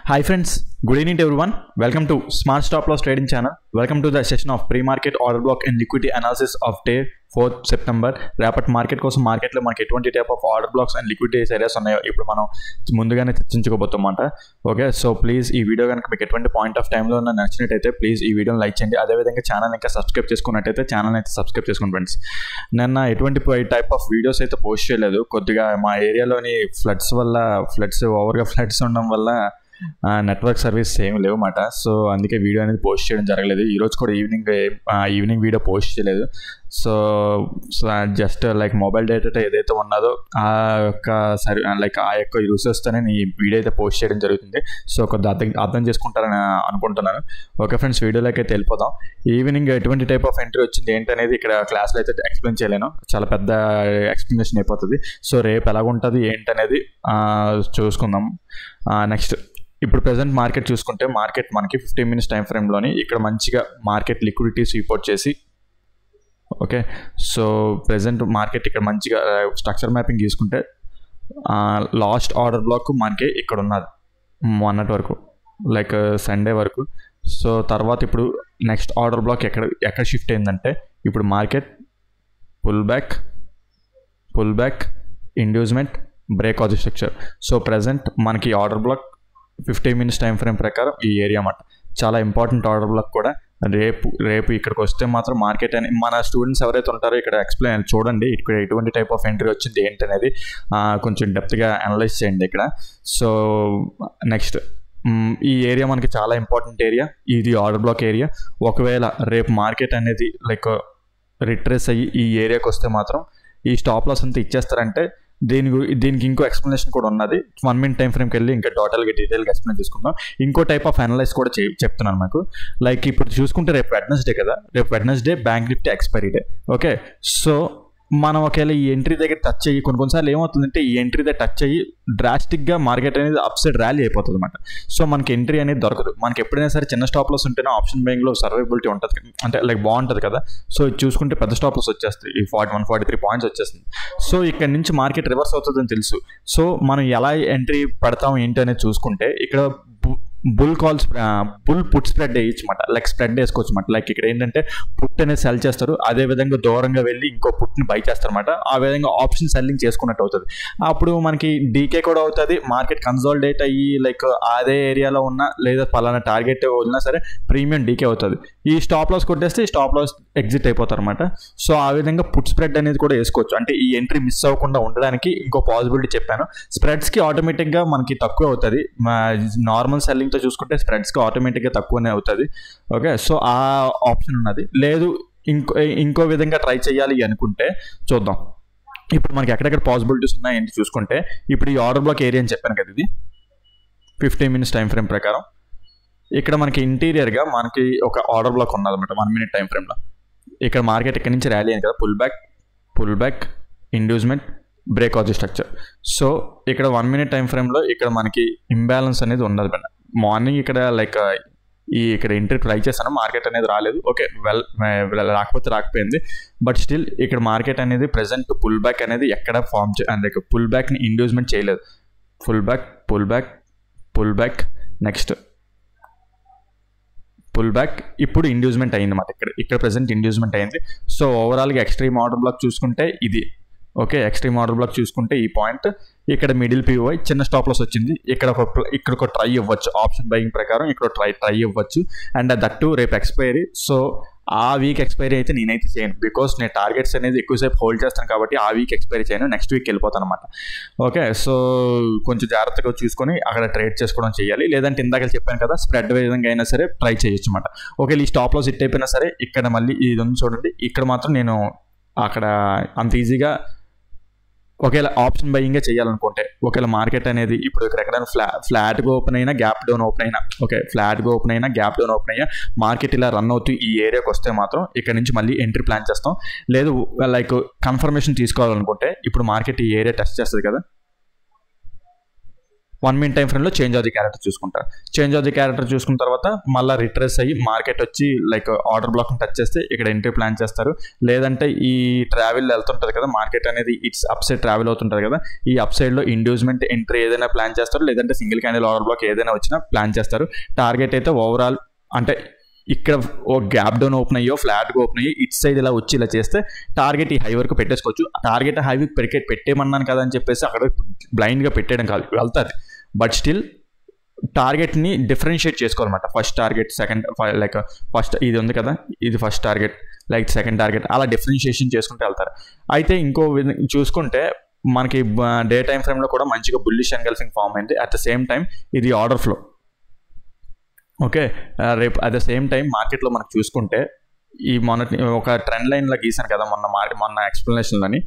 Hi friends, good evening to everyone. Welcome to Smart Stop Loss Trading Channel. Welcome to the session of pre-market order block and liquidity analysis of day 4th September. రేపటి market కోసం మార్కెట్లో మనకి ఎటువంటి type of order blocks and liquidity areas ఉన్నాయో ఇప్పుడు మనం ముందుగానే చర్చించుకోబోతామంట. Okay, so please ఈ వీడియో కనుక మీకు ఎటువంటి పాయింట్ ఆఫ్ టైంలో నచ్చినట్టయితే ప్లీజ్ ఈ వీడియోని లైక్ చేయండి. అదేవిధంగా ఛానల్ ఇంకా సబ్స్క్రైబ్ చేసుకున్నట్టయితే ఛానల్ అయితే సబ్స్క్రైబ్ చేసుకోండి ఫ్రెండ్స్. నిన్న ఎటువంటి టైప్ ఆఫ్ వీడియోస్ అయితే పోస్ట్ చేయలేదు. కొద్దిగా మా ఏరియాలోని ఫ్లడ్స్ ఓవర్గా ఫ్లడ్స్ ఉండడం వల్ల నెట్వర్క్ సర్వీస్ ఏమి లేవు అన్నమాట. సో అందుకే వీడియో అనేది పోస్ట్ చేయడం జరగలేదు. ఈరోజు కూడా ఈవినింగ్ వీడియో పోస్ట్ చేయలేదు. So just like mobile data ఏదైతే ఉన్నదో ఆ యొక్క యూసెస్తోనే ఈ వీడియో అయితే పోస్ట్ చేయడం జరుగుతుంది. సో కొద్దిగా అర్థం చేసుకుంటారని అనుకుంటున్నాను. ఓకే ఫ్రెండ్స్, వీడియోలోకి అయితే వెళ్ళిపోదాం. ఈవినింగ్ ఎటువంటి టైప్ ఆఫ్ ఎంట్రీ వచ్చింది ఏంటనేది ఇక్కడ క్లాస్లో అయితే ఎక్స్ప్లెయిన్ చేయలేను, చాలా పెద్ద ఎక్స్ప్లెనేషన్ అయిపోతుంది. సో రేపు ఎలాగుంటుంది ఏంటనేది చూసుకుందాం. నెక్స్ట్ ఇప్పుడు ప్రెసెంట్ మార్కెట్ చూసుకుంటే మార్కెట్ మనకి 15 minutes టైం ఫ్రేమ్లోని ఇక్కడ మంచిగా మార్కెట్ లిక్విడిటీస్ రిపోర్ట్ చేసి, ఓకే సో ప్రెసెంట్ మార్కెట్ ఇక్కడ మంచిగా స్ట్రక్చర్ మ్యాపింగ్ తీసుకుంటే లాస్ట్ ఆర్డర్ బ్లాక్ మనకి ఇక్కడ ఉన్నది మొన్నటి వరకు లైక్ సండే వరకు. సో తర్వాత ఇప్పుడు నెక్స్ట్ ఆర్డర్ బ్లాక్ ఎక్కడ షిఫ్ట్ అయిందంటే ఇప్పుడు market pull back inducement break of the structure. So present మనకి order block 15 minutes time frame ప్రకారం ఈ ఏరియా అన్నమాట చాలా ఇంపార్టెంట్ ఆర్డర్ బ్లాక్ కూడా. రేపు ఇక్కడికి వస్తే మాత్రం మార్కెట్ అని మన స్టూడెంట్స్ ఎవరైతే ఉంటారో ఇక్కడ ఎక్స్ప్లెయిన్ చూడండి, ఇక్కడ ఎటువంటి టైప్ ఆఫ్ ఎంట్రీ వచ్చింది ఏంటనేది కొంచెం డెప్త్గా అనలైజ్ చేయండి ఇక్కడ. సో నెక్స్ట్ ఈ ఏరియా మనకి చాలా ఇంపార్టెంట్ ఏరియా, ఇది ఆర్డర్ బ్లాక్ ఏరియా. ఒకవేళ రేపు మార్కెట్ అనేది లైక్ రిట్రేస్ అయ్యి ఈ ఏరియాకి వస్తే మాత్రం ఈ స్టాప్ లాస్ అంతా ఇచ్చేస్తారంటే దీనికి ఇంకో ఎక్స్ప్లెనేషన్ కూడా ఉన్నది. 1 minute టైం ఫ్రేమ్కి వెళ్ళి ఇంకా టోటల్గా డీటెయిల్గా ఎక్స్ప్లెయిన్ చేసుకుందాం. ఇంకో టైప్ ఆఫ్ అనలైజ్ కూడా చెప్తున్నాను మీకు. లైక్ ఇప్పుడు చూసుకుంటే రేపు వెడ్నెస్డే కదా, రేపు Wednesday bank Nifty expiry day. Okay, so మనం ఒకవేళ ఈ ఎంట్రీ దగ్గర టచ్ అయ్యి కొన్నిసార్లు ఏమవుతుందంటే ఈ ఎంట్రీ దగ్గర టచ్ అయ్యి డ్రాస్టిక్గా మార్కెట్ అనేది అప్ సైడ్ ర్యాలీ అయిపోతుంది అనమాట. సో మనకి ఎంట్రీ అనేది దొరకదు. మనకి ఎప్పుడైనా సరే చిన్న స్టాప్ లాస్ ఉంటేనే ఆప్షన్ బయింగ్లో సర్వైబిలిటీ ఉంటుంది, అంటే లైక్ బాగుంటుంది కదా. సో చూసుకుంటే పెద్ద స్టాప్ లాస్ వచ్చేస్తాయి, ఈ 143 పాయింట్స్ వచ్చేస్తుంది. సో ఇక్కడ నుంచి మార్కెట్ రివర్స్ అవుతుందని తెలుసు. సో మనం ఎలా ఎంట్రీ పడతాం ఏంటి అనేది చూసుకుంటే ఇక్కడ బుల్ పుట్ స్ప్రెడ్ వేయచ్చు అనమాట, లైక్ స్ప్రెడ్ వేసుకోవచ్చు అనమాట. లైక్ ఇక్కడ ఏంటంటే పుట్ అనేది సెల్ చేస్తారు, అదే విధంగా దూరంగా వెళ్ళి ఇంకో పుట్ని బై చేస్తారు అనమాట. ఆ విధంగా ఆప్షన్ సెల్లింగ్ చేసుకున్నట్టు అవుతుంది. అప్పుడు మనకి డీకే కూడా అవుతుంది, మార్కెట్ కన్సాలిడేట్ అయ్యి లైక్ అదే ఏరియాలో ఉన్న లేదా పలానా టార్గెట్ ఉన్నా సరే ప్రీమియం డీకే అవుతుంది. ఈ స్టాప్ లాస్ కొట్టేస్తే ఈ స్టాప్ లాస్ ఎగ్జిట్ అయిపోతారు అనమాట. సో ఆ విధంగా పుట్ స్ప్రెడ్ అనేది కూడా వేసుకోవచ్చు. అంటే ఈ ఎంట్రీ మిస్ అవ్వకుండా ఉండడానికి ఇంకో పాసిబిలిటీ చెప్పాను. స్ప్రెడ్స్కి ఆటోమేటిక్గా మనకి తక్కువ అవుతుంది, నార్మల్ సెల్లింగ్తో చూసుకుంటే స్ప్రెడ్స్కి ఆటోమేటిక్గా తక్కువనే అవుతుంది. ఓకే, సో ఆ ఆప్షన్ ఉన్నది. లేదు ఇంకో విధంగా ట్రై చేయాలి అనుకుంటే చూద్దాం. ఇప్పుడు మనకి ఎక్కడెక్కడ పాసిబిలిటీస్ ఉన్నాయంటే చూసుకుంటే ఇప్పుడు ఈ ఆర్డర్ బ్లాక్ ఏరియా అని చెప్పాను కదా, ఇది 15 minutes టైం ఫ్రేమ్ ప్రకారం ఇక్కడ మనకి ఇంటీరియర్గా మనకి ఒక ఆర్డర్ బ్లాక్ ఉన్నదన్నమాట 1 minute టైం ఫ్రేమ్లో. ఇక్కడ మార్కెట్ ఇక్కడ నుంచి ర్యాలీ అయింది కదా, pull back inducement break of the structure. So ఇక్కడ 1 minute టైం ఫ్రేమ్లో ఇక్కడ మనకి ఇంబ్యాలెన్స్ అనేది ఉన్నది మేడం. మార్నింగ్ ఇక్కడ లైక్ ఇక్కడ ఎంట్రీ ట్రై చేశాను, మార్కెట్ అనేది రాలేదు. ఓకే, రాకపోయింది. బట్ స్టిల్ ఇక్కడ మార్కెట్ అనేది ప్రెసెంట్ పుల్ బ్యాక్ అనేది ఎక్కడ ఫామ్ లైక్ పుల్ బ్యాక్ని ఇండ్యూస్మెంట్ చేయలేదు. Pull back next pull back, ఇప్పుడు ఇండ్యూస్మెంట్ అయింది అన్నమాట. ఇక్కడ ప్రెసెంట్ ఇండ్యూస్మెంట్ అయింది. సో ఓవరాల్గా ఎక్స్ట్రీమ్ ఆర్డర్ బ్లాక్ చూసుకుంటే ఇది. ఓకే, ఎక్స్ట్రీమ్ ఆర్డర్ బ్లాక్ చూసుకుంటే ఈ పాయింట్ ఇక్కడ మిడిల్ పిఓఐ చిన్న స్టాప్ లాస్ వచ్చింది. ఇక్కడ ఒక ట్రై ఇవ్వచ్చు ఆప్షన్ బయింగ్ ప్రకారం, ఇక్కడ ట్రై ఇవ్వచ్చు. అండ్ దట్టు రేపు ఎక్స్పైరీ. సో ఆ వీక్ ఎక్స్పైరీ అయితే నేనైతే చేయను, బికాస్ నేను టార్గెట్స్ అనేది ఎక్కువసేపు హోల్డ్ చేస్తాను కాబట్టి ఆ వీక్ ఎక్స్పైరీ చేయను, నెక్స్ట్ వీక్ వెళ్ళిపోతాను అనమాట. ఓకే, సో కొంచెం జాగ్రత్తగా చూసుకొని అక్కడ ట్రేడ్ చేసుకోవడం చేయాలి. లేదంటే ఇందాక చెప్పాను కదా, స్ప్రెడ్ విధంగా అయినా సరే ట్రై చేయొచ్చు అనమాట. ఓకే, ఈ స్టాప్ లాస్ హిట్ అయిపోయినా సరే ఇక్కడ మళ్ళీ ఇది ఉంది చూడండి, ఇక్కడ మాత్రం నేను అక్కడ అంత ఈజీగా ఒకవేళ ఆప్షన్ బయింగే చేయాలనుకుంటే, ఒకవేళ మార్కెట్ అనేది ఇప్పుడు ఇక్కడ ఎక్కడైనా ఫ్లాట్గా ఓపెన్ అయినా గ్యాప్ డౌన్ ఓపెన్ అయినా, ఓకే ఫ్లాట్గా ఓపెన్ అయినా గ్యాప్ డౌన్ ఓపెన్ అయినా మార్కెట్ ఇలా రన్ అవుతూ ఈ ఏరియాకి వస్తే మాత్రం ఇక్కడ నుంచి మళ్ళీ ఎంట్రీ ప్లాన్ చేస్తాం. లేదు లైక్ కన్ఫర్మేషన్ తీసుకోవాలనుకుంటే ఇప్పుడు మార్కెట్ ఈ ఏరియా టెస్ట్ చేస్తుంది కదా, 1 మినిట్ టైం ఫ్రేమ్లో చేంజ్ ఆఫ్ ది క్యారెక్టర్ చూసుకుంటారు. చేంజ్ ఆఫ్ ది క్యారెక్టర్ చూసుకున్న తర్వాత మళ్ళీ రిట్రేస్ అయ్యి మార్కెట్ వచ్చి లైక్ ఆర్డర్ బ్లాక్ని టచ్ చేస్తే ఇక్కడ ఎంట్రీ ప్లాన్ చేస్తారు. లేదంటే ఈ ట్రావెల్ వెళ్తుంటుంది కదా, మార్కెట్ అనేది ఇట్స్ అప్ సైడ్ ట్రావెల్ అవుతుంటుంది కదా, ఈ అప్ సైడ్లో ఇండ్యూస్మెంట్ ఎంట్రీ ఏదైనా ప్లాన్ చేస్తారు, లేదంటే సింగిల్ క్యాండిల్ ఆర్డర్ బ్లాక్ ఏదైనా వచ్చినా ప్లాన్ చేస్తారు. టార్గెట్ అయితే ఓవరాల్ అంటే ఇక్కడ ఓ గ్యాప్ డౌన్ ఓపెన్ అయ్యో ఫ్లాట్గా ఓపెన్ అయ్యి ఇట్ సైడ్ ఇలా వచ్చి ఇలా చేస్తే టార్గెట్ ఈ హై వరకు పెట్టేసుకోవచ్చు. టార్గెట్ హైకి పెట్టేమన్నాను కదా అని చెప్పేసి అక్కడ బ్లైండ్గా పెట్టేయడం కాదు, వెళ్తుంది. బట్ స్టిల్ టార్గెట్ని డిఫరెన్షియేట్ చేసుకోవాలన్నమాట. First target, second like first ఇది ఉంది కదా, ఇది first target, like second target, అలా డిఫరెన్షియేషన్ చేసుకుంటూ వెళ్తారు. అయితే ఇంకో చూసుకుంటే మనకి డే టైం ఫ్రేమ్లో కూడా మంచిగా బుల్లిష్ ఎన్గల్ఫింగ్ ఫామ్ అయింది. అట్ ద సేమ్ టైం ఇది ఆర్డర్ ఫ్లో. ఓకే, రేపు అట్ ద సేమ్ టైం మార్కెట్లో మనకు చూసుకుంటే ఈ మొన్నటి ఒక ట్రెండ్ లైన్లో గీసాను కదా మొన్న ఎక్స్ప్లెనేషన్లోని,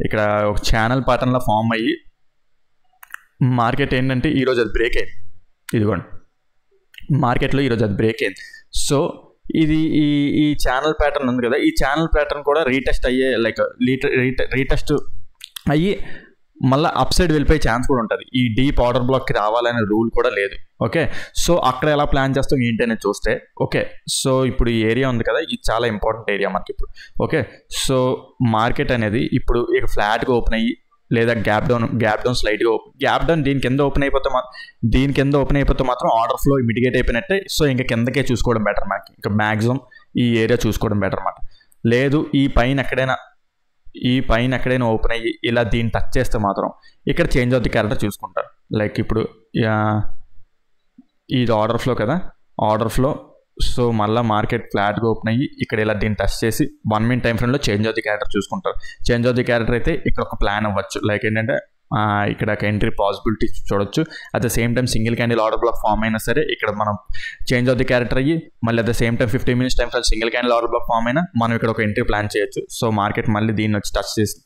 ఇక్కడ ఒక ఛానల్ ప్యాటర్న్లో ఫామ్ అయ్యి మార్కెట్ ఏంటంటే ఈరోజు అది బ్రేక్ అయింది. ఇదిగోండి మార్కెట్లో ఈరోజు అది బ్రేక్ అయింది. సో ఇది ఈ ఛానల్ ప్యాటర్న్ ఉంది కదా, ఈ ఛానల్ ప్యాటర్న్ కూడా రీటెస్ట్ అయ్యే లైక్ రీటెస్ట్ అయ్యి మళ్ళీ అప్ సైడ్ వెళ్ళిపోయే ఛాన్స్ కూడా ఉంటుంది. ఈ డీప్ ఆర్డర్ బ్లాక్కి రావాలనే రూల్ కూడా లేదు. ఓకే, సో అక్కడ ఎలా ప్లాన్ చేస్తాం ఏంటి అనేది చూస్తే, ఓకే సో ఇప్పుడు ఈ ఏరియా ఉంది కదా, ఇది చాలా ఇంపార్టెంట్ ఏరియా మనకి ఇప్పుడు. ఓకే, సో మార్కెట్ అనేది ఇప్పుడు ఇక ఫ్లాట్గా ఓపెన్ అయ్యి లేదా గ్యాప్ డౌన్ స్లైడ్గా గ్యాప్ డౌన్ దీని కింద ఓపెన్ అయిపోతే మాత్రం ఆర్డర్ ఫ్లో మిటిగేట్ అయిపోయినట్టే. సో ఇంకా కిందకే చూసుకోవడం బెటర్ మనకి, ఇంకా మ్యాక్సిమం ఈ ఏరియా చూసుకోవడం బెటర్ అన్నమాట. లేదు ఈ పైన ఎక్కడైనా ఓపెన్ అయ్యి ఇలా దీన్ని టచ్ చేస్తే మాత్రం ఇక్కడ చేంజ్ ఆఫ్ ది క్యారెక్టర్ చూసుకుంటారు. లైక్ ఇప్పుడు ఇది ఆర్డర్ ఫ్లో కదా, ఆర్డర్ ఫ్లో. సో మళ్ళీ మార్కెట్ ఫ్లాట్గా ఓపెన్ అయ్యి ఇక్కడ ఇలా దీన్ని టచ్ చేసి 1 మినిట్ టైం ఫ్రేమ్లో చేంజ్ ఆఫ్ ది క్యారెక్టర్ చూసుకుంటారు. చేంజ్ ఆఫ్ ది క్యారెక్టర్ అయితే ఇక్కడ ఒక ప్లాన్ అవ్వచ్చు, లైక్ ఏంటంటే ఇక్కడ ఎంట్రీ పాసిబిలిటీ చూడొచ్చు. At the same time single candle order block form అయినా సరే ఇక్కడ మనం చేంజ్ ఆఫ్ ది క్యారెక్టర్ అయ్యి మళ్ళీ at the same time 15 minutes time frame single candle order block form అయినా మనం ఇక్కడ ఒక ఎంట్రీ ప్లాన్ చేయొచ్చు. సో మార్కెట్ మళ్ళీ దీన్ని వచ్చి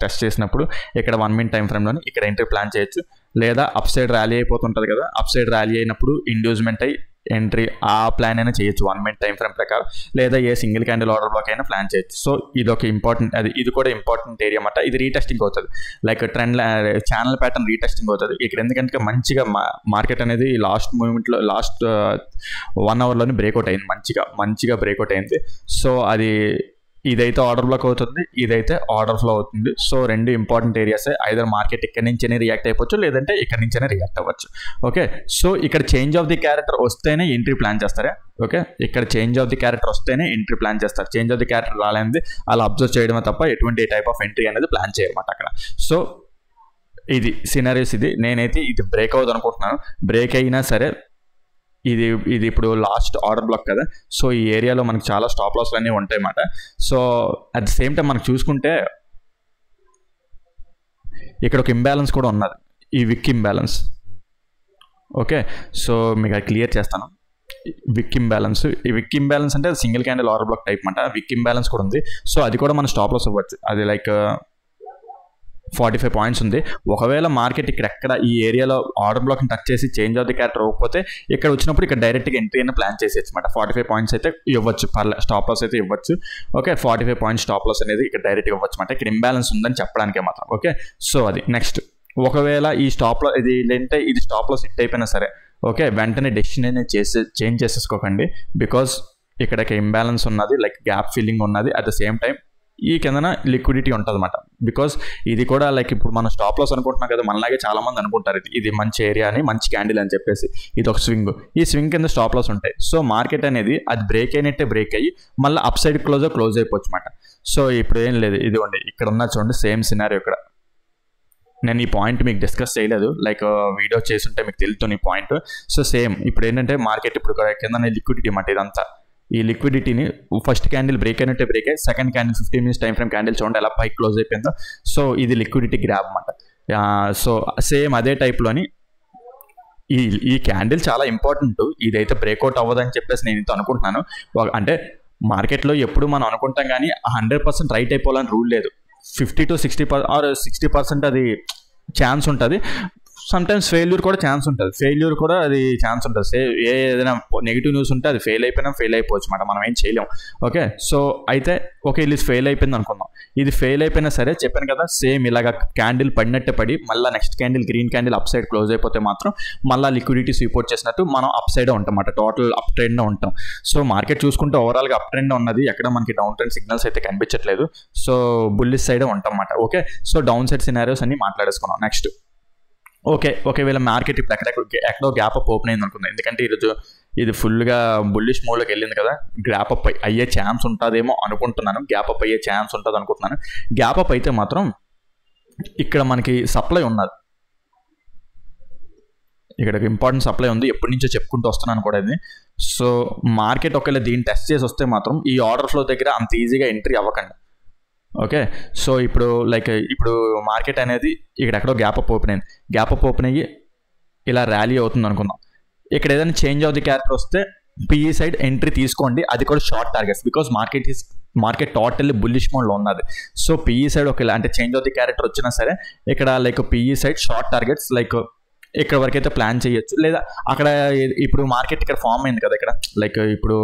టచ్ చేసినప్పుడు ఇక్కడ 1 మినిట్ టైం ఫ్రేమ్లోని ఇక్కడ ఎంట్రీ ప్లాన్ చేయొచ్చు. లేదా అప్ సైడ్ ర్యాలీ అయిపోతుంటుంది కదా, అప్ సైడ్ ర్యాలీ అయినప్పుడు ఇండ్యూస్మెంట్ అయ్యి ఎంట్రీ ఆ ప్లాన్ అయినా చేయొచ్చు 1 మినిట్ టైం ఫ్రేమ్ ప్రకారం, లేదా a single candle order black అయినా ప్లాన్ చేయొచ్చు. సో ఇది ఒక ఇంపార్టెంట్, ఇది కూడా ఇంపార్టెంట్ ఏరియా అన్నమాట. ఇది రీటెస్టింగ్ అవుతుంది, like trend channel pattern retesting అవుతుంది ఇక్కడ. ఎందుకంటే మంచిగా మార్కెట్ అనేది లాస్ట్ మూమెంట్లో లాస్ట్ 1 అవర్లోనే బ్రేక్అవుట్ అయింది, మంచిగా బ్రేక్అవుట్ అయింది. సో అది ఇదైతే ఆర్డర్ బ్లాక్ అవుతుంది, ఇదైతే ఆర్డర్ ఫ్లో అవుతుంది. సో రెండు ఇంపార్టెంట్ ఏరియాస్. ఐదర్ మార్కెట్ ఇక్కడ నుంచైనా రియాక్ట్ అయిపోవచ్చు, లేదంటే ఇక్కడ నుంచైనా రియాక్ట్ అవ్వచ్చు. ఓకే, సో ఇక్కడ చేంజ్ ఆఫ్ ది క్యారెక్టర్ వస్తేనే ఎంట్రీ ప్లాన్ చేస్తారా? ఓకే, ఇక్కడ చేంజ్ ఆఫ్ ది క్యారెక్టర్ వస్తేనే ఎంట్రీ ప్లాన్ చేస్తారు. చేంజ్ ఆఫ్ ది క్యారెక్టర్ రాలేనిది అలా అబ్జర్వ్ చేయడమే తప్ప ఎటువంటి టైప్ ఆఫ్ ఎంట్రీ అనేది ప్లాన్ చేయమాట అక్కడ. సో ఇది సినారియోస్. నేనైతే ఇది బ్రేక్ అవ్వదు అనుకుంటున్నాను. బ్రేక్ అయినా సరే ఇది ఇప్పుడు లాస్ట్ ఆర్డర్ బ్లాక్ కదా, సో ఈ ఏరియాలో మనకు చాలా స్టాప్ లాస్లు అన్నీ ఉంటాయి అన్నమాట. So at the same time మనకు చూసుకుంటే ఇక్కడ ఒక ఇంబ్యాలెన్స్ కూడా ఉన్నది, ఈ విక్ ఇంబ్యాలెన్స్. ఓకే, సో మీకు అది క్లియర్ చేస్తాను. విక్ ఇంబ్యాలెన్స్, ఈ విక్ ఇంబ్యాలెన్స్ అంటే single candle order black type అన్నమాట. విక్ ఇంబ్యాలెన్స్ కూడా ఉంది. సో అది కూడా మన స్టాప్ లాస్ అవ్వచ్చు. అది లైక్ 45 పాయింట్స్ ఉంది. ఒకవేళ మార్కెట్ ఎక్కడ ఈ ఏరియాలో ఆర్డర్ బ్లాక్ని టచ్ చేసి చేంజ్ ఆఫ్ ది క్యారెక్టర్ అవ్వకపోతే ఇక్కడ వచ్చినప్పుడు ఇక్కడ డైరెక్ట్గా ఎంట్రీ అయినా ప్లాన్ చేసేయచ్చు అనమాట. 45 పాయింట్స్ అయితే ఇవ్వచ్చు, స్టాప్ లాస్ అయితే ఇవ్వచ్చు. ఓకే, 45 పాయింట్స్ స్టాప్ లాస్ అనేది ఇక్కడ డైరెక్ట్గా ఇవ్వచ్చు అనమాట. ఇక్కడ ఇంబ్యాలెన్స్ ఉందని చెప్పడానికే మాత్రం. ఓకే, సో అది నెక్స్ట్. ఒకవేళ ఈ స్టాప్ లాస్ ఇది స్టాప్ లాస్ హిట్ అయిపోయినా సరే, ఓకే, వెంటనే డెసిషన్ అనేది చేంజ్ చేసేసుకోకండి. బికాజ్ ఇక్కడ ఇంబ్యాలెన్స్ ఉన్నది, లైక్ గ్యాప్ ఫిల్లింగ్ ఉన్నది. అట్ ద సేమ్ టైం ఈ కిందన లిక్విడిటీ ఉంటుంది అనమాట. బికాజ్ ఇది కూడా లైక్ ఇప్పుడు మనం స్టాప్ లాస్ అనుకుంటున్నాం కదా, మనలాగే చాలా మంది అనుకుంటారు ఇది మంచి ఏరియా అని, మంచి క్యాండిల్ అని చెప్పేసి. ఇది ఒక స్వింగ్, ఈ స్వింగ్ కింద స్టాప్ లాస్ ఉంటాయి. సో మార్కెట్ అనేది అది బ్రేక్ అయినట్టే బ్రేక్ అయ్యి మళ్ళీ అప్ సైడ్ క్లోజ్ అయిపోవచ్చు అనమాట. సో ఇప్పుడు ఏం లేదు, ఇదిగోండి ఇక్కడ ఉన్న చూడండి సేమ్ సినారియో. ఇక్కడ నేను ఈ పాయింట్ మీకు డిస్కస్ చేయలేదు, లైక్ వీడియో చేస్తుంటే మీకు తెలుస్తుంది ఈ పాయింట్. సో సేమ్ ఇప్పుడు ఏంటంటే మార్కెట్ ఇప్పుడు కింద లిక్విడిటీ అన్నమాట. ఇదంతా ఈ లిక్విడిటీని ఫస్ట్ క్యాండిల్ బ్రేక్ అయినట్టే బ్రేక్ అయ్యి second candle 15 minutes time frame candle చూడండి ఎలా పైకి క్లోజ్ అయిపోయిందో. సో ఇది లిక్విడిటీ గ్రాబ్ అన్నమాట. సో సేమ్ అదే టైప్లోని ఈ క్యాండిల్ చాలా ఇంపార్టెంట్. ఇదైతే బ్రేక్అవుట్ అవ్వదని చెప్పేసి నేను ఇంత అనుకుంటున్నాను. అంటే మార్కెట్లో ఎప్పుడు మనం అనుకుంటాం కానీ 100% రైట్ అయిపోవాలని రూల్ లేదు. 50 to 60% అది ఛాన్స్ ఉంటుంది. సమ్టైమ్స్ ఫెయిల్యూర్ కూడా ఛాన్స్ ఉంటుంది, ఫెయిల్యూర్ కూడా అది ఛాన్స్ ఉంటుంది. ఏదైనా నెగిటివ్ న్యూస్ ఉంటే అది ఫెయిల్ అయిపోవచ్చు అన్నమాట, మనం ఏం చేయలేం. ఓకే, సో అయితే ఓకే ఇది ఫెయిల్ అయిపోయింది అనుకుందాం. ఇది ఫెయిల్ అయిపోయినా సరే చెప్పాను కదా, సేమ్ ఇలాగ క్యాండిల్ పడినట్టే పడి మళ్ళీ next candle green candle up side close అయిపోతే మాత్రం మళ్ళీ లిక్విడిటీ స్వీప్ చేసినట్టు మనం అప్ సైడ్ ఉంటాం అన్నమాట, టోటల్ అప్ ట్రెండ్ ఉంటాం. సో మార్కెట్ చూసుకుంటే ఓవరాల్గా అప్ ట్రెండ్ ఉన్నది, ఎక్కడ మనకి డౌన్ ట్రెండ్ సిగ్నల్స్ అయితే కనిపించట్లేదు. సో బుల్లిష్ సైడే ఉంటాం అన్నమాట. Okay, so down side scenarios అన్ని మాట్లాడేసుకున్నాం. నెక్స్ట్ ఓకే వీళ్ళ మార్కెట్ ఇప్పుడు ఎక్కడో గ్యాప్ అప్ ఓపెన్ అయింది అనుకుందాం, ఎందుకంటే ఈరోజు ఇది ఫుల్గా బుల్లిష్ మోడ్లోకి వెళ్ళింది కదా, గ్యాప్ అప్ అయ్యే ఛాన్స్ ఉంటుందేమో అనుకుంటున్నాను, గ్యాప్ అప్ అయ్యే ఛాన్స్ ఉంటుంది అనుకుంటున్నాను. గ్యాప్ అప్ అయితే మాత్రం ఇక్కడ మనకి సప్లై ఉన్నది, ఇక్కడ ఇంపార్టెంట్ సప్లై ఉంది, ఎప్పటి నుంచో చెప్పుకుంటూ వస్తున్నాను కూడా ఇది. సో మార్కెట్ ఒకవేళ దీన్ని టెస్ట్ చేసి వస్తే మాత్రం ఈ ఆర్డర్ ఫ్లో దగ్గర అంత ఈజీగా ఎంట్రీ అవ్వకండి. ఓకే, సో ఇప్పుడు మార్కెట్ అనేది ఇక్కడ ఎక్కడో గ్యాప్ అప్ ఓపెన్ అయ్యి ఇలా ర్యాలీ అవుతుంది అనుకుందాం. ఇక్కడ ఏదైనా చేంజ్ ఆఫ్ ది క్యారెక్టర్ వస్తే పిఈ సైడ్ ఎంట్రీ తీసుకోండి, అది కూడా short targets, because market totally bullish మోడ్లో ఉన్నది. సో పిఈ సైడ్ ఒకవేళ అంటే చేంజ్ ఆఫ్ ది క్యారెక్టర్ వచ్చినా సరే ఇక్కడ పిఈ సైడ్ షార్ట్ టార్గెట్స్ ఇక్కడ వరకు అయితే ప్లాన్ చేయొచ్చు. లేదా అక్కడ ఇప్పుడు మార్కెట్ ఇక్కడ ఫామ్ అయింది కదా, ఇప్పుడు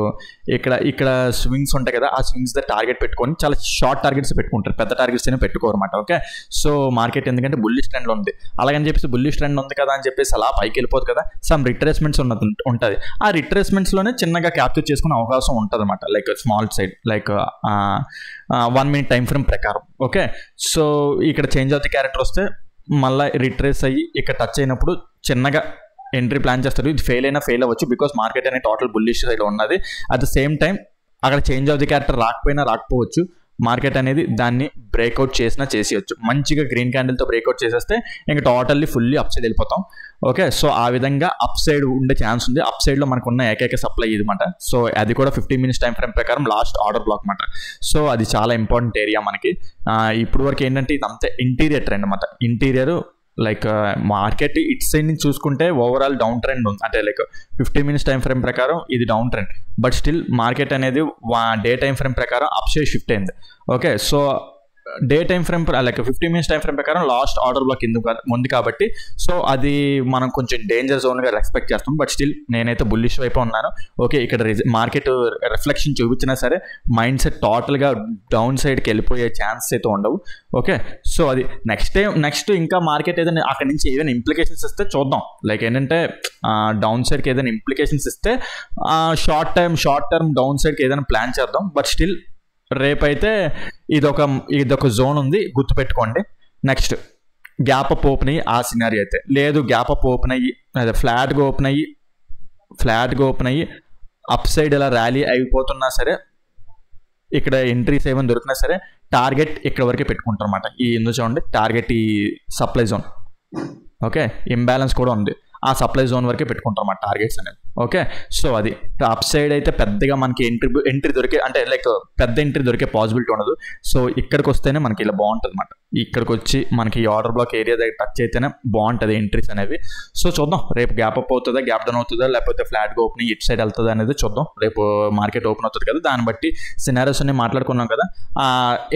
ఇక్కడ స్వింగ్స్ ఉంటాయి కదా, ఆ స్వింగ్స్ టార్గెట్ పెట్టుకొని చాలా షార్ట్ టార్గెట్స్ పెట్టుకుంటారు, పెద్ద టార్గెట్స్ అయినా పెట్టుకోరన్నమాట. ఓకే, సో మార్కెట్ ఎందుకంటే బుల్లిష్ ట్రెండ్లో ఉంది, అలాగని చెప్పేసి బుల్లిష్ ట్రెండ్ ఉంది కదా అని చెప్పేసి అలా పైకి వెళ్ళిపోదు కదా, సమ్ రిట్రేస్మెంట్స్ ఉంటుంది. ఆ రిట్రేస్మెంట్స్లోనే చిన్నగా క్యాప్చర్ చేసుకునే అవకాశం ఉంటుంది అన్నమాట, small side 1 minute time frame ప్రకారం. ఓకే, సో ఇక్కడ చేంజ్ ఆఫ్ ది క్యారెక్టర్ వస్తే మళ్ళీ రిట్రేస్ అయ్యి ఇక్కడ టచ్ అయినప్పుడు చిన్నగా ఎంట్రీ ప్లాన్ చేస్తారు. ఇది ఫెయిల్ అవ్వచ్చు, బికాస్ మార్కెట్ అనేది టోటల్ బుల్లిష్ సైడ్ ఉన్నది. అట్ ద సేమ్ టైం అక్కడ చేంజ్ ఆఫ్ ది క్యారెక్టర్ రాకపోవచ్చు, మార్కెట్ అనేది దాన్ని బ్రేక్అవుట్ చేసేయచ్చు. మంచిగా గ్రీన్ క్యాండిల్తో బ్రేక్అవుట్ చేసేస్తే ఇంకా టోటల్లీ ఫుల్లీ అప్ సైడ్ వెళ్ళిపోతాం. ఓకే, సో ఆ విధంగా అప్ సైడ్ ఉండే ఛాన్స్ ఉంది. అప్ సైడ్లో మనకు ఉన్న ఏకైక సప్లై ఇది అనమాట. సో అది కూడా 15 minutes టైం ఫ్రేమ్ ప్రకారం లాస్ట్ ఆర్డర్ బ్లాక్ అనమాట. సో అది చాలా ఇంపార్టెంట్ ఏరియా మనకి. ఇప్పుడు వరకు ఏంటంటే ఇది అంతే ఇంటీరియర్ ట్రెండ్ అనమాట. ఇంటీరియర్ మార్కెట్ ఇట్ సైడ్ నుంచి చూసుకుంటే ఓవరాల్ డౌన్ ట్రెండ్ ఉంది, అంటే 15 minutes టైం ఫ్రేమ్ ప్రకారం ఇది down trend, but still market అనేది డే టైం ఫ్రేమ్ ప్రకారం అప్ సైడ్ షిఫ్ట్ అయింది. Okay, so day time frame 15 minutes time frame ప్రకారం లాస్ట్ ఆర్డర్ బ్లాక్ ఉంది కాబట్టి సో అది మనం కొంచెం డేంజర్ జోన్గా ఎక్స్పెక్ట్ చేస్తాం, బట్ స్టిల్ నేనైతే బుల్లిష్ వైపు ఉన్నాను. ఓకే, ఇక్కడ మార్కెట్ రిఫ్లెక్షన్ చూపించినా సరే మైండ్ సెట్ టోటల్గా డౌన్ సైడ్కి వెళ్ళిపోయే ఛాన్స్ అయితే ఉండవు. ఓకే, సో అది నెక్స్ట్ ఇంకా మార్కెట్ ఏదైనా అక్కడి నుంచి ఏదైనా ఇంప్లికేషన్స్ ఇస్తే చూద్దాం. ఏంటంటే డౌన్ సైడ్కి ఏదైనా ఇంప్లికేషన్స్ ఇస్తే షార్ట్ టర్మ్ డౌన్ సైడ్కి ఏదైనా ప్లాన్ చేద్దాం, బట్ స్టిల్ రేపైతే ఇదొక జోన్ ఉంది, గుర్తుపెట్టుకోండి. నెక్స్ట్ గ్యాప్ అప్ ఓపెన్ అయ్యి ఆ సినారీ అయితే లేదు, గ్యాప్ అప్ ఓపెన్ అయ్యి అదే ఫ్లాట్గా ఓపెన్ అయ్యి అప్ సైడ్ ఇలా ర్యాలీ అయిపోతున్నా సరే ఇక్కడ ఎంట్రీస్ ఏమైనా దొరికినా సరే టార్గెట్ ఇక్కడ వరకే పెట్టుకుంటారు అనమాట. ఎందుకు చూడండి, టార్గెట్ ఈ సప్లై జోన్. ఓకే, ఇంబ్యాలెన్స్ కూడా ఉంది, ఆ సప్లై జోన్ వరకే పెట్టుకుంటాం అన్నమాట టార్గెట్స్ అనేది. ఓకే, సో అది అప్ సైడ్ అయితే పెద్దగా మనకి ఎంట్రీ దొరికే అంటే పెద్ద ఎంట్రీ దొరికే పాసిబిలిటీ ఉండదు. సో ఇక్కడికి వస్తేనే మనకి ఇలా బాగుంటుంది అన్నమాట. ఇక్కడికి వచ్చి మనకి ఈ ఆర్డర్ బ్లాక్ ఏరియా దగ్గర టచ్ అయితేనే బాగుంటుంది ఎంట్రీస్ అనేవి. సో చూద్దాం రేపు గ్యాప్ అప్ అవుతుందా, గ్యాప్ డౌన్ అవుతుందా, లేకపోతే ఫ్లాట్గా ఓపెనింగ్ ఇటు సైడ్ వెళ్తుందా అనేది చూద్దాం. రేపు మార్కెట్ ఓపెన్ అవుతుంది కదా, దాన్ని బట్టి సినారియోస్ అన్ని మాట్లాడుకున్నాం కదా,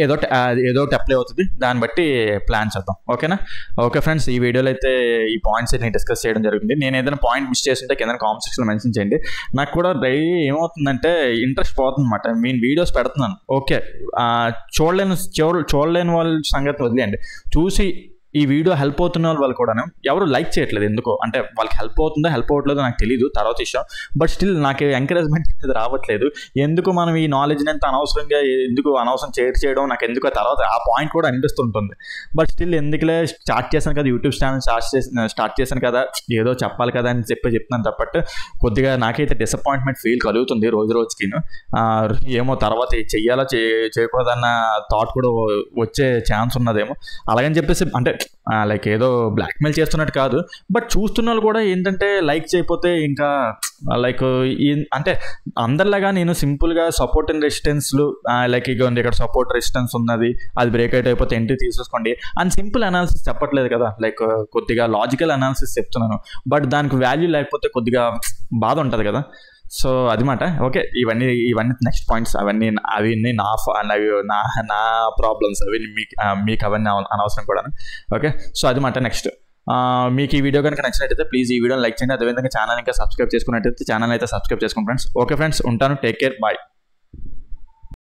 ఏదో అప్లై అవుతుంది, దాన్ని బట్టి ప్లాన్ చేద్దాం. ఓకేనా? ఓకే ఫ్రెండ్స్, ఈ వీడియోలో అయితే ఈ పాయింట్స్ అన్ని డిస్కస్ చేయడం జరిగింది. నేను ఏదైనా పాయింట్ మిస్ చేస్తుంటే కింద కామెంట్ సెక్షన్లో మెన్షన్ చేయండి. నాకు కూడా డైలీ ఏమవుతుందంటే ఇంట్రెస్ట్ పోతుంది అనమాట, నేను వీడియోస్ పెడుతున్నాను. ఓకే, చూడలేని వాళ్ళ సంగతి వదిలేయండి, చూసి ఈ వీడియో హెల్ప్ అవుతున్న వాళ్ళు కూడా ఎవరు లైక్ చేయట్లేదు. ఎందుకో అంటే వాళ్ళకి హెల్ప్ అవుతుందో హెల్ప్ అవ్వట్లేదో నాకు తెలియదు, తర్వాత విషయం. బట్ స్టిల్ నాకు ఎంకరేజ్మెంట్ అనేది రావట్లేదు. ఎందుకు మనం ఈ నాలెడ్జ్ని ఎంత అనవసరం షేర్ చేయడం నాకు ఎందుకు తర్వాత ఆ పాయింట్ కూడా అనిపిస్తుంటుంది. బట్ స్టిల్ ఎందుకులే స్టార్ట్ చేశాను కదా, యూట్యూబ్ ఛానల్ స్టార్ట్ చేశాను కదా, ఏదో చెప్పాలి కదా అని చెప్తున్నాను తప్పట్టు కొద్దిగా నాకైతే డిసప్పాయింట్మెంట్ ఫీల్ కలుగుతుంది రోజుకి. ఏమో తర్వాత చెయ్యాలా చేయకూడదన్న థాట్ కూడా వచ్చే ఛాన్స్ ఉన్నదేమో. అలాగని చెప్పేసి అంటే ఏదో బ్లాక్మెయిల్ చేస్తున్నట్టు కాదు, బట్ చూస్తున్న వాళ్ళు కూడా ఏంటంటే లైక్ చేయకపోతే ఇంకా అంటే అందరిలాగా నేను సింపుల్గా సపోర్ట్ అండ్ రెసిస్టెన్స్లు ఇగోండి ఇక్కడ సపోర్ట్ రెసిస్టెన్స్ ఉన్నది, అది బ్రేక్ అవుట్ అయిపోతే ఎంట్రీ తీసేసుకోండి అని సింపుల్ అనాలిసిస్ చెప్పట్లేదు కదా, కొద్దిగా లాజికల్ అనాలిసిస్ చెప్తున్నాను. బట్ దానికి వాల్యూ లేకపోతే కొద్దిగా బాధ ఉంటుంది కదా. సో అది మాట. ఓకే, ఇవన్నీ నెక్స్ట్ పాయింట్స్ అవన్నీ నా ప్రాబ్లమ్స్, అవి మీకు అవన్నీ అనవసరం కూడా. ఓకే, సో అది మాట. నెక్స్ట్ మీకు ఈ వీడియో కనుక నచ్చినట్టయితే ప్లీజ్ ఈ వీడియోని లైక్ చేయండి. అదేవిధంగా ఛానల్ ఇంకా సబ్స్క్రైబ్ చేసుకున్నట్టయితే ఛానల్ అయితే సబ్స్క్రైబ్ చేసుకోండి ఫ్రెండ్స్. ఓకే ఫ్రెండ్స్, ఉంటాను. Take care, bye.